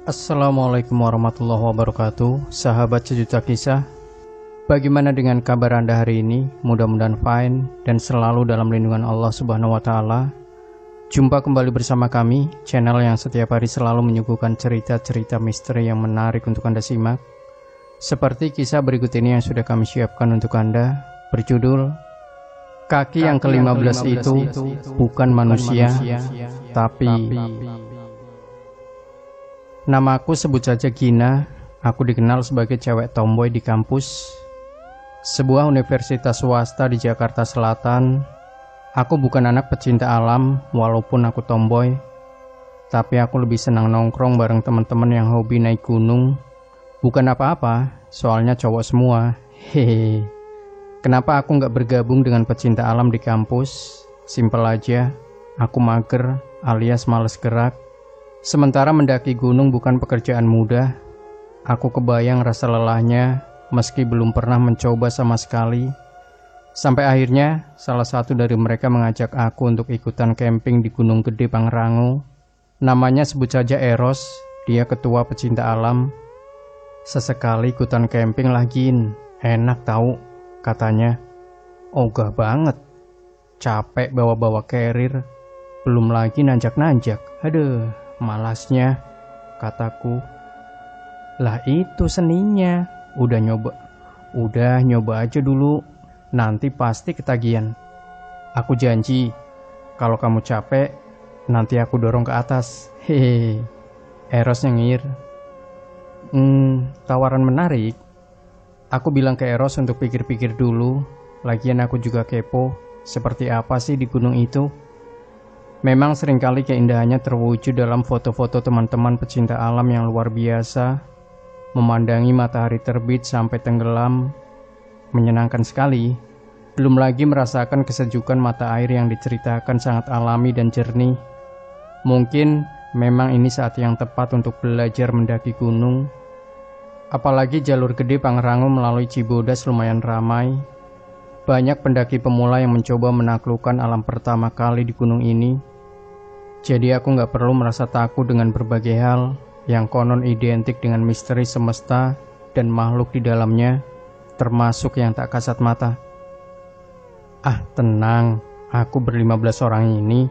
Assalamualaikum warahmatullahi wabarakatuh, sahabat sejuta kisah. Bagaimana dengan kabar Anda hari ini? Mudah-mudahan fine dan selalu dalam lindungan Allah Subhanahu wa Ta'ala. Jumpa kembali bersama kami, channel yang setiap hari selalu menyuguhkan cerita-cerita misteri yang menarik untuk Anda simak. Seperti kisah berikut ini yang sudah kami siapkan untuk Anda, berjudul Kaki yang ke-15 itu bukan manusia, tapi... Namaku sebut saja Gina. Aku dikenal sebagai cewek tomboy di kampus sebuah universitas swasta di Jakarta Selatan. Aku bukan anak pecinta alam, walaupun aku tomboy, tapi aku lebih senang nongkrong bareng teman-teman yang hobi naik gunung. Bukan apa-apa, soalnya cowok semua. Hehe. Kenapa aku nggak bergabung dengan pecinta alam di kampus? Simpel aja, aku mager alias males gerak. Sementara mendaki gunung bukan pekerjaan mudah. Aku kebayang rasa lelahnya meski belum pernah mencoba sama sekali. Sampai akhirnya salah satu dari mereka mengajak aku untuk ikutan camping di Gunung Gede Pangrango. Namanya sebut saja Eros, dia ketua pecinta alam. Sesekali ikutan camping lagiin, enak tahu, katanya. Ogah banget, capek bawa-bawa carrier, belum lagi nanjak-nanjak, aduh. Malasnya, kataku. Lah itu seninya. Udah nyoba aja dulu. Nanti pasti ketagihan. Aku janji, kalau kamu capek, nanti aku dorong ke atas. Hehe. Eros nyengir. Tawaran menarik. Aku bilang ke Eros untuk pikir-pikir dulu. Lagian aku juga kepo, seperti apa sih di gunung itu. Memang seringkali keindahannya terwujud dalam foto-foto teman-teman pecinta alam yang luar biasa. Memandangi matahari terbit sampai tenggelam, menyenangkan sekali. Belum lagi merasakan kesejukan mata air yang diceritakan sangat alami dan jernih. Mungkin memang ini saat yang tepat untuk belajar mendaki gunung. Apalagi jalur gede Pangrango melalui Cibodas lumayan ramai. Banyak pendaki pemula yang mencoba menaklukkan alam pertama kali di gunung ini. Jadi aku gak perlu merasa takut dengan berbagai hal yang konon identik dengan misteri semesta dan makhluk di dalamnya, termasuk yang tak kasat mata. Ah tenang, aku ber-15 orang ini,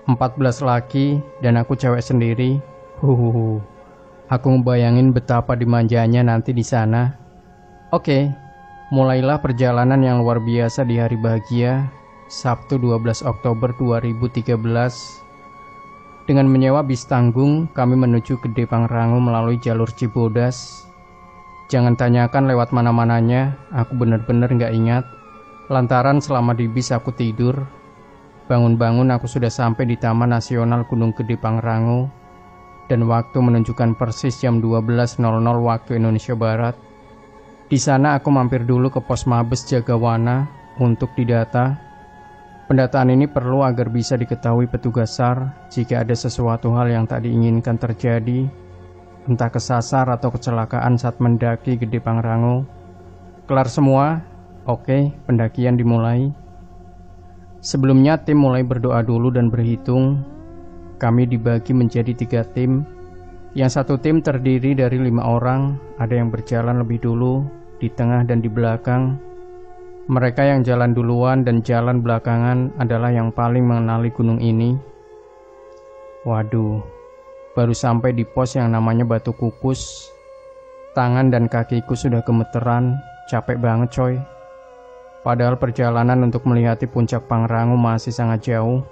14 laki dan aku cewek sendiri. Aku ngebayangin betapa dimanjanya nanti di sana. Oke, mulailah perjalanan yang luar biasa di hari bahagia, Sabtu 12 Oktober 2013. Dengan menyewa bis tanggung, kami menuju Gede Pangrango melalui jalur Cibodas. Jangan tanyakan lewat mana-mananya, aku benar-benar gak ingat. Lantaran selama di bis aku tidur. Bangun-bangun aku sudah sampai di Taman Nasional Gunung Gede Pangrango. Dan waktu menunjukkan persis jam 12.00 waktu Indonesia Barat. Di sana aku mampir dulu ke pos Mabes Jagawana untuk didata. Pendataan ini perlu agar bisa diketahui petugas SAR jika ada sesuatu hal yang tak diinginkan terjadi, entah kesasar atau kecelakaan saat mendaki Gede Pangrango. Kelar semua? Oke, pendakian dimulai. Sebelumnya tim mulai berdoa dulu dan berhitung. Kami dibagi menjadi 3 tim. Yang satu tim terdiri dari 5 orang, ada yang berjalan lebih dulu, di tengah dan di belakang. Mereka yang jalan duluan dan jalan belakangan adalah yang paling mengenali gunung ini. Waduh, baru sampai di pos yang namanya Batu Kupus. Tangan dan kakiku sudah gemeteran, capek banget coy. Padahal perjalanan untuk melihati puncak Pangrango masih sangat jauh.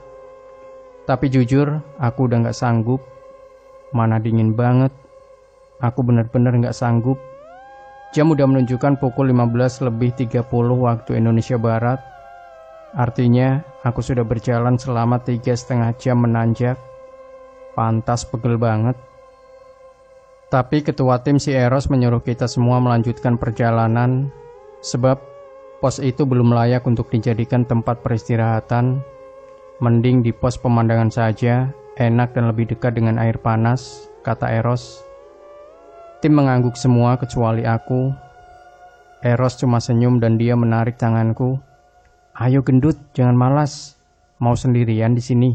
Tapi jujur, aku udah gak sanggup. Mana dingin banget. Aku bener-bener gak sanggup. Jam udah menunjukkan pukul 15.30 waktu Indonesia Barat. Artinya aku sudah berjalan selama 3,5 jam menanjak. Pantas pegel banget. Tapi ketua tim si Eros menyuruh kita semua melanjutkan perjalanan. Sebab pos itu belum layak untuk dijadikan tempat peristirahatan. Mending di pos pemandangan saja, enak dan lebih dekat dengan air panas, kata Eros. Tim mengangguk semua kecuali aku. Eros cuma senyum dan dia menarik tanganku. Ayo gendut, jangan malas. Mau sendirian di sini?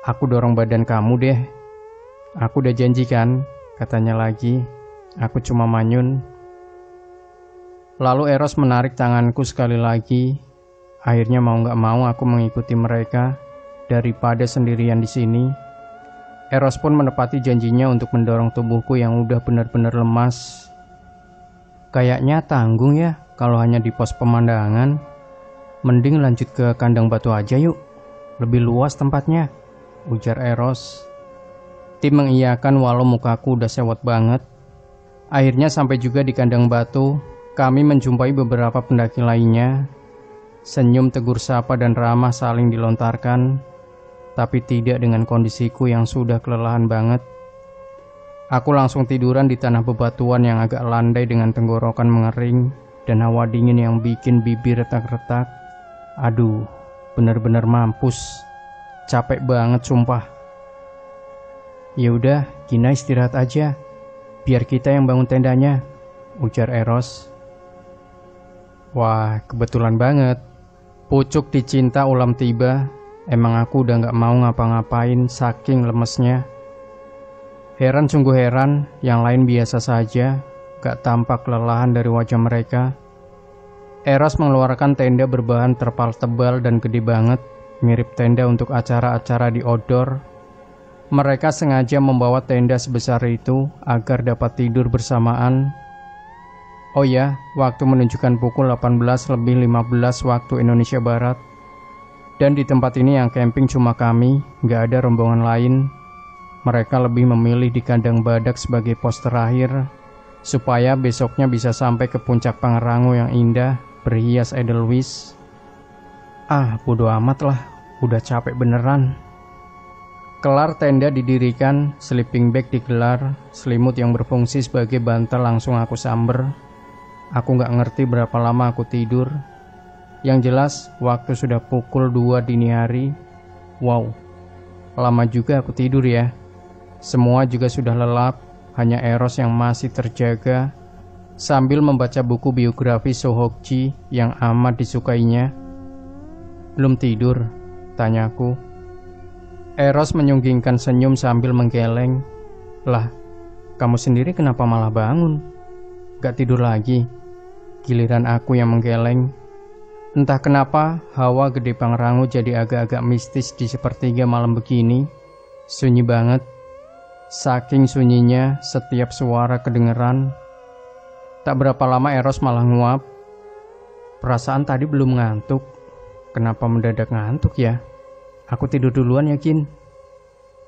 Aku dorong badan kamu deh. Aku udah janji kan, katanya lagi. Aku cuma manyun. Lalu Eros menarik tanganku sekali lagi. Akhirnya mau gak mau aku mengikuti mereka daripada sendirian di sini. Eros pun menepati janjinya untuk mendorong tubuhku yang udah benar-benar lemas. Kayaknya tanggung ya kalau hanya di pos pemandangan. Mending lanjut ke kandang batu aja yuk. Lebih luas tempatnya, ujar Eros. Tim mengiyakan walau mukaku udah sewot banget. Akhirnya sampai juga di kandang batu. Kami menjumpai beberapa pendaki lainnya. Senyum, tegur sapa dan ramah saling dilontarkan. Tapi tidak dengan kondisiku yang sudah kelelahan banget. Aku langsung tiduran di tanah bebatuan yang agak landai dengan tenggorokan mengering dan hawa dingin yang bikin bibir retak-retak. Aduh, bener-bener mampus. Capek banget sumpah. Ya udah, Gina istirahat aja. Biar kita yang bangun tendanya, ujar Eros. Wah, kebetulan banget. Pucuk dicinta ulam tiba. Emang aku udah gak mau ngapa-ngapain saking lemesnya. Heran sungguh heran, yang lain biasa saja, gak tampak kelelahan dari wajah mereka. Eros mengeluarkan tenda berbahan terpal tebal dan gede banget, mirip tenda untuk acara-acara di outdoor. Mereka sengaja membawa tenda sebesar itu agar dapat tidur bersamaan. Oh ya, waktu menunjukkan pukul 18:15 waktu Indonesia Barat. Dan di tempat ini yang camping cuma kami, gak ada rombongan lain. Mereka lebih memilih di kandang badak sebagai pos terakhir, supaya besoknya bisa sampai ke puncak Pangrango yang indah, berhias edelweiss. Bodo amat lah, udah capek beneran. Kelar tenda didirikan, sleeping bag digelar, selimut yang berfungsi sebagai bantal langsung aku samber. Aku gak ngerti berapa lama aku tidur. Yang jelas, waktu sudah pukul 2 dini hari. Wow, lama juga aku tidur ya. Semua juga sudah lelap, hanya Eros yang masih terjaga sambil membaca buku biografi Sohokji yang amat disukainya. Belum tidur? Tanyaku. Eros menyunggingkan senyum sambil menggeleng. Lah, kamu sendiri kenapa malah bangun? Gak tidur lagi? Giliran aku yang menggeleng. Entah kenapa, hawa gede Pangrango jadi agak-agak mistis di sepertiga malam begini. Sunyi banget. Saking sunyinya, setiap suara kedengeran. Tak berapa lama Eros malah nguap. Perasaan tadi belum ngantuk. Kenapa mendadak ngantuk ya? Aku tidur duluan yakin.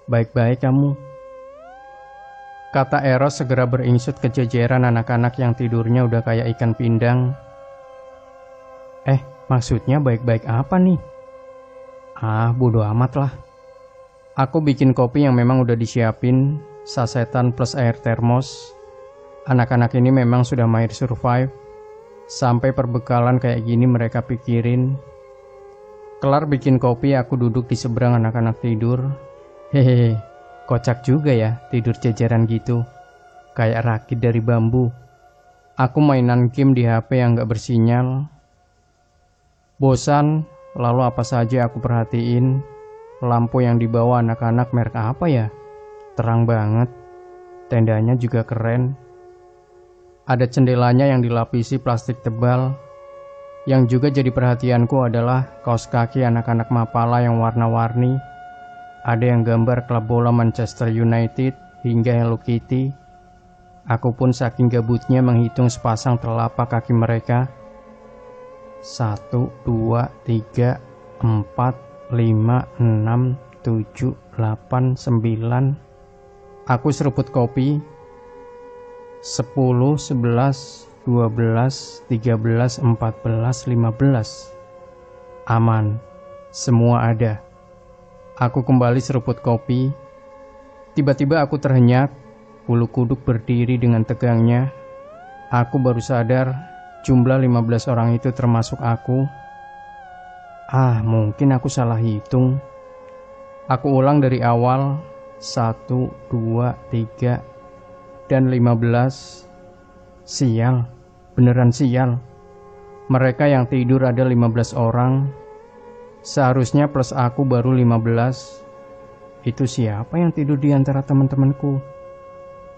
Baik-baik kamu, kata Eros segera beringsut ke jajaran anak-anak yang tidurnya udah kayak ikan pindang. Maksudnya baik-baik apa nih? Bodo amat lah. Aku bikin kopi yang memang udah disiapin, sasetan plus air termos. Anak-anak ini memang sudah mahir survive. Sampai perbekalan kayak gini mereka pikirin. Kelar bikin kopi, aku duduk di seberang anak-anak tidur. Hehehe, kocak juga ya tidur jajaran gitu. Kayak rakit dari bambu. Aku mainan game di HP yang gak bersinyal. Bosan, lalu apa saja aku perhatiin. Lampu yang dibawa anak-anak merek apa ya? Terang banget. Tendanya juga keren. Ada jendelanya yang dilapisi plastik tebal. Yang juga jadi perhatianku adalah kaos kaki anak-anak Mapala yang warna-warni. Ada yang gambar klub bola Manchester United hingga Hello Kitty. Aku pun saking gabutnya menghitung sepasang telapak kaki mereka. 1, 2, 3, 4, 5, 6, 7, 8, 9. Aku seruput kopi. 10, 11, 12, 13, 14, 15. Aman. Semua ada. Aku kembali seruput kopi. Tiba-tiba aku terhenyak. Bulu kuduk berdiri dengan tegangnya. Aku baru sadar jumlah 15 orang itu termasuk aku. Mungkin aku salah hitung. Aku ulang dari awal. 1, 2, 3, dan 15. Sial, beneran sial. Mereka yang tidur ada 15 orang. Seharusnya plus aku baru 15. Itu siapa yang tidur di antara teman-temanku?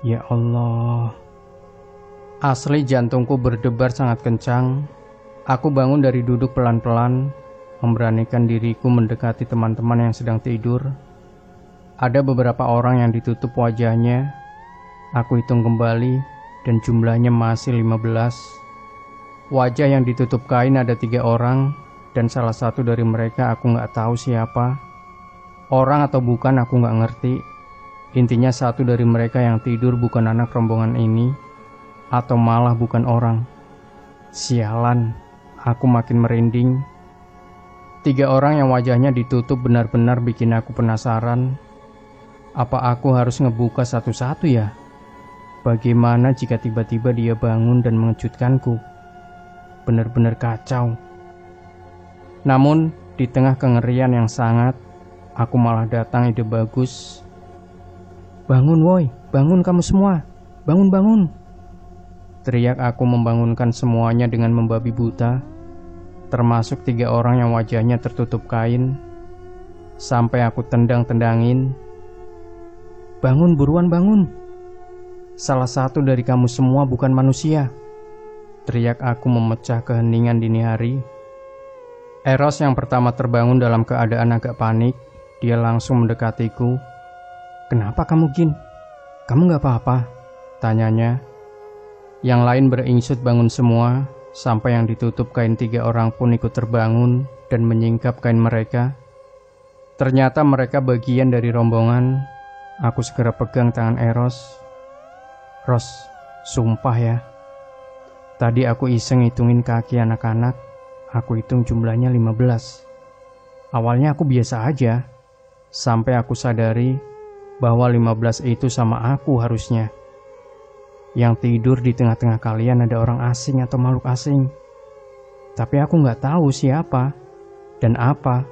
Ya Allah. Asli jantungku berdebar sangat kencang. Aku bangun dari duduk pelan-pelan, memberanikan diriku mendekati teman-teman yang sedang tidur. Ada beberapa orang yang ditutup wajahnya. Aku hitung kembali dan jumlahnya masih 15. Wajah yang ditutup kain ada 3 orang, dan salah satu dari mereka aku nggak tahu siapa. Orang atau bukan aku nggak ngerti. Intinya satu dari mereka yang tidur bukan anak rombongan ini, atau malah bukan orang. Sialan, aku makin merinding. 3 orang yang wajahnya ditutup benar-benar bikin aku penasaran. Apa aku harus ngebuka satu-satu ya? Bagaimana jika tiba-tiba dia bangun dan mengejutkanku? Benar-benar kacau. Namun, di tengah kengerian yang sangat, aku malah datang ide bagus. Bangun woi, bangun kamu semua. Bangun, bangun. Teriak aku membangunkan semuanya dengan membabi buta, termasuk 3 orang yang wajahnya tertutup kain. Sampai aku tendang-tendangin. Bangun, buruan bangun. Salah satu dari kamu semua bukan manusia. Teriak aku memecah keheningan dini hari. Eros yang pertama terbangun dalam keadaan agak panik. Dia langsung mendekatiku. Kenapa kamu, Gin? Kamu gak apa-apa? Tanyanya. Yang lain beringsut bangun semua, sampai yang ditutup kain 3 orang pun ikut terbangun dan menyingkap kain mereka. Ternyata mereka bagian dari rombongan. Aku segera pegang tangan Eros. Ros, sumpah ya. Tadi aku iseng hitungin kaki anak-anak. Aku hitung jumlahnya 15. Awalnya aku biasa aja, sampai aku sadari bahwa 15 itu sama aku harusnya. Yang tidur di tengah-tengah kalian ada orang asing atau makhluk asing. Tapi aku nggak tahu siapa dan apa.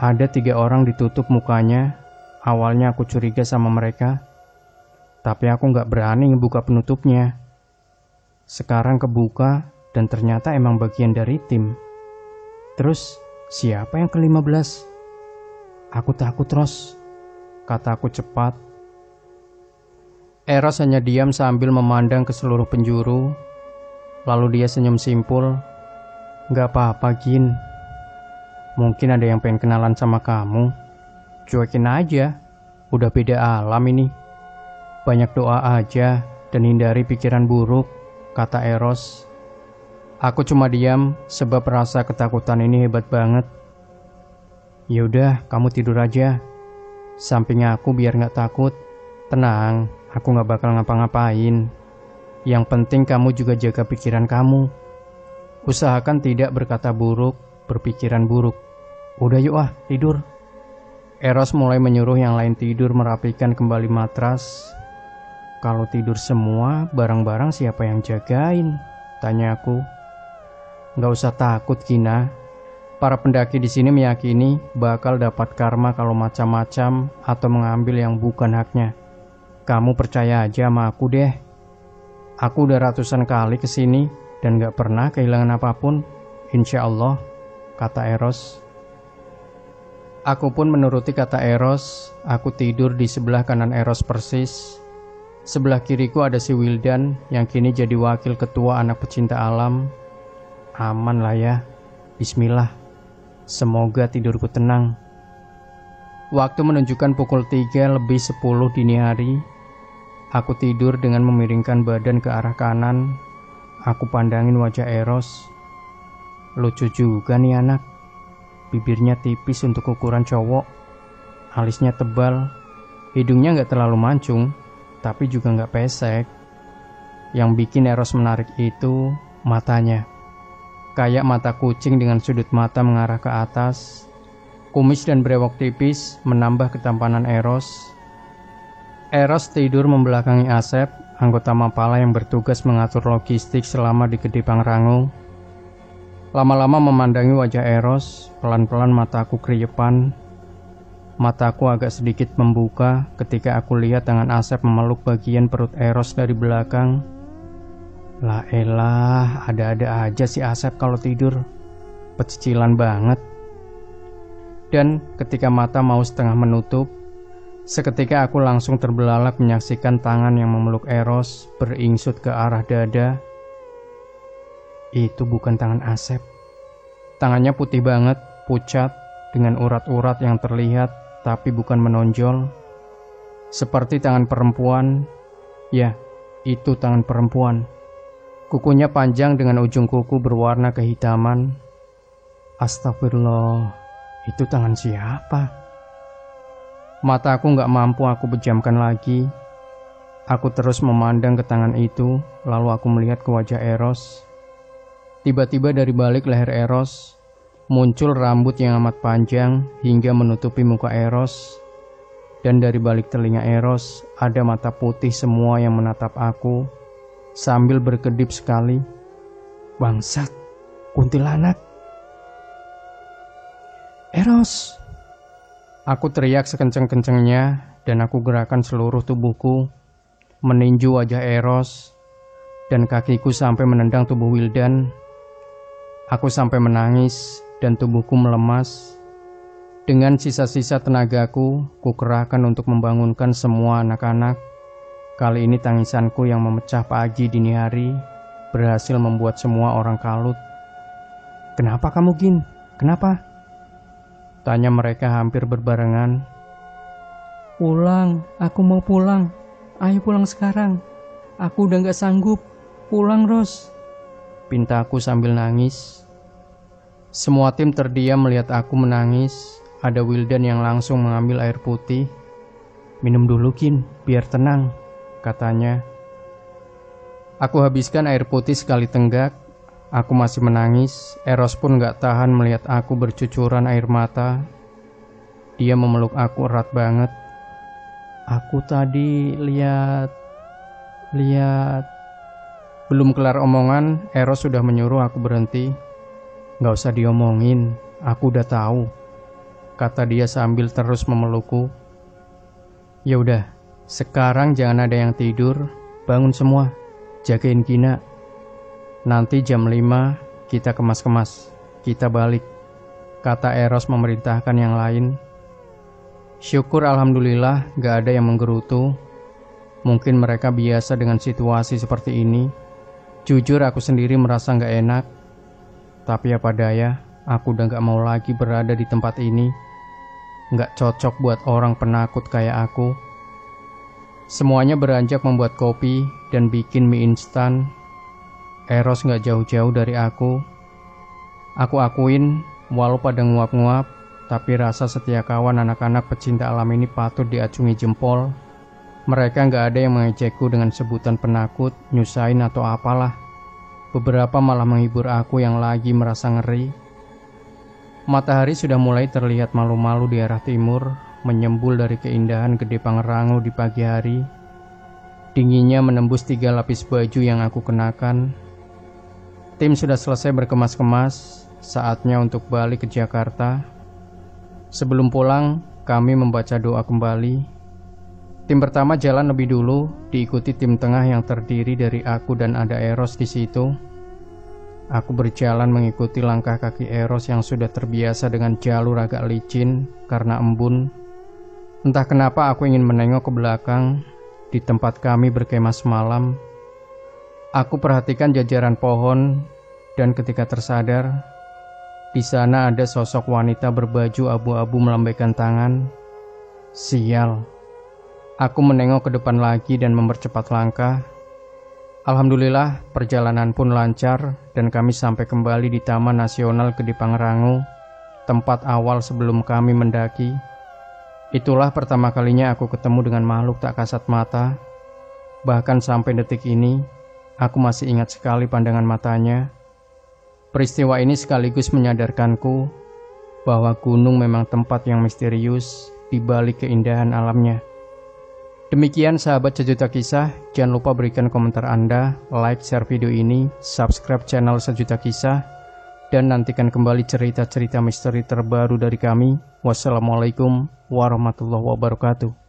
Ada 3 orang ditutup mukanya. Awalnya aku curiga sama mereka, tapi aku nggak berani ngebuka penutupnya. Sekarang kebuka dan ternyata emang bagian dari tim. Terus siapa yang ke-15? Aku takut, Ros, kataku cepat. Eros hanya diam sambil memandang ke seluruh penjuru. Lalu dia senyum simpul. Gak apa-apa, Gin. Mungkin ada yang pengen kenalan sama kamu. Cuekin aja. Udah beda alam ini. Banyak doa aja dan hindari pikiran buruk, kata Eros. Aku cuma diam sebab rasa ketakutan ini hebat banget. Yaudah, kamu tidur aja. Samping aku biar gak takut. Tenang, aku gak bakal ngapa-ngapain. Yang penting kamu juga jaga pikiran kamu. Usahakan tidak berkata buruk, berpikiran buruk. Udah yuk tidur. Eros mulai menyuruh yang lain tidur merapikan kembali matras. Kalau tidur semua, barang-barang siapa yang jagain? Tanya aku. Gak usah takut, Gina. Para pendaki di sini meyakini bakal dapat karma kalau macam-macam atau mengambil yang bukan haknya. Kamu percaya aja sama aku deh. Aku udah ratusan kali kesini dan gak pernah kehilangan apapun. Insya Allah, kata Eros. Aku pun menuruti kata Eros. Aku tidur di sebelah kanan Eros persis. Sebelah kiriku ada si Wildan yang kini jadi wakil ketua anak pecinta alam. Aman lah ya. Bismillah. Semoga tidurku tenang. Waktu menunjukkan pukul 3:10 dini hari. Aku tidur dengan memiringkan badan ke arah kanan. Aku pandangin wajah Eros. Lucu juga nih anak. Bibirnya tipis untuk ukuran cowok. Alisnya tebal. Hidungnya gak terlalu mancung, tapi juga gak pesek. Yang bikin Eros menarik itu matanya. Kayak mata kucing dengan sudut mata mengarah ke atas. Kumis dan brewok tipis menambah ketampanan Eros. Eros tidur membelakangi Asep, anggota Mapala yang bertugas mengatur logistik selama di Gede Pangrango. Lama-lama memandangi wajah Eros, pelan-pelan mataku kriyepan. Mataku agak sedikit membuka ketika aku lihat tangan Asep memeluk bagian perut Eros dari belakang. Lah elah, ada-ada aja si Asep kalau tidur. Pecicilan banget. Dan ketika mata mau setengah menutup, seketika aku langsung terbelalak menyaksikan tangan yang memeluk Eros beringsut ke arah dada. Itu bukan tangan Asep. Tangannya putih banget, pucat, dengan urat-urat yang terlihat tapi bukan menonjol. Seperti tangan perempuan. Ya, itu tangan perempuan. Kukunya panjang dengan ujung kuku berwarna kehitaman. Astagfirullah, itu tangan siapa? Mata aku gak mampu aku pejamkan lagi. Aku terus memandang ke tangan itu, lalu aku melihat ke wajah Eros. Tiba-tiba dari balik leher Eros muncul rambut yang amat panjang hingga menutupi muka Eros. Dan dari balik telinga Eros ada mata putih semua yang menatap aku sambil berkedip sekali. Bangsat, kuntilanak. Eros! Aku teriak sekenceng-kencengnya dan aku gerakan seluruh tubuhku meninju wajah Eros dan kakiku sampai menendang tubuh Wildan. Aku sampai menangis dan tubuhku melemas. Dengan sisa-sisa tenagaku, kukerahkan untuk membangunkan semua anak-anak. Kali ini tangisanku yang memecah pagi dini hari berhasil membuat semua orang kalut. Kenapa kamu, Gin? Kenapa? Tanya mereka hampir berbarengan. Pulang, aku mau pulang. Ayo pulang sekarang. Aku udah gak sanggup. Pulang, Ros. Pintaku sambil nangis. Semua tim terdiam melihat aku menangis. Ada Wildan yang langsung mengambil air putih. Minum dulu, Kin, biar tenang, katanya. Aku habiskan air putih sekali tenggak. Aku masih menangis. Eros pun gak tahan melihat aku bercucuran air mata. Dia memeluk aku erat banget. Aku tadi lihat. Belum kelar omongan, Eros sudah menyuruh aku berhenti. Gak usah diomongin, aku udah tahu, kata dia sambil terus memelukku. Ya udah, sekarang jangan ada yang tidur, bangun semua, jagain Gina. Nanti jam 5 kita kemas-kemas, kita balik, kata Eros memerintahkan yang lain. Syukur alhamdulillah gak ada yang menggerutu. Mungkin mereka biasa dengan situasi seperti ini. Jujur aku sendiri merasa gak enak. Tapi apa daya, aku udah gak mau lagi berada di tempat ini. Gak cocok buat orang penakut kayak aku. Semuanya beranjak membuat kopi dan bikin mie instan. Eros gak jauh-jauh dari aku. Aku akuin, walau pada nguap-nguap, tapi rasa setia kawan anak-anak pecinta alam ini patut diacungi jempol. Mereka gak ada yang mengejekku dengan sebutan penakut, nyusahin atau apalah. Beberapa malah menghibur aku yang lagi merasa ngeri. Matahari sudah mulai terlihat malu-malu di arah timur, menyembul dari keindahan Gede Pangrango di pagi hari. Dinginnya menembus 3 lapis baju yang aku kenakan. Tim sudah selesai berkemas-kemas, saatnya untuk balik ke Jakarta. Sebelum pulang, kami membaca doa kembali. Tim pertama jalan lebih dulu, diikuti tim tengah yang terdiri dari aku dan ada Eros di situ. Aku berjalan mengikuti langkah kaki Eros yang sudah terbiasa dengan jalur agak licin karena embun. Entah kenapa aku ingin menengok ke belakang di tempat kami berkemah semalam. Aku perhatikan jajaran pohon dan ketika tersadar, di sana ada sosok wanita berbaju abu-abu melambaikan tangan. Sial. Aku menengok ke depan lagi dan mempercepat langkah. Alhamdulillah, perjalanan pun lancar dan kami sampai kembali di Taman Nasional Gede Pangrango, tempat awal sebelum kami mendaki. Itulah pertama kalinya aku ketemu dengan makhluk tak kasat mata. Bahkan sampai detik ini, aku masih ingat sekali pandangan matanya. Peristiwa ini sekaligus menyadarkanku bahwa gunung memang tempat yang misterius di balik keindahan alamnya. Demikian sahabat Sejuta Kisah, jangan lupa berikan komentar Anda, like, share video ini, subscribe channel Sejuta Kisah, dan nantikan kembali cerita-cerita misteri terbaru dari kami. Wassalamualaikum warahmatullahi wabarakatuh.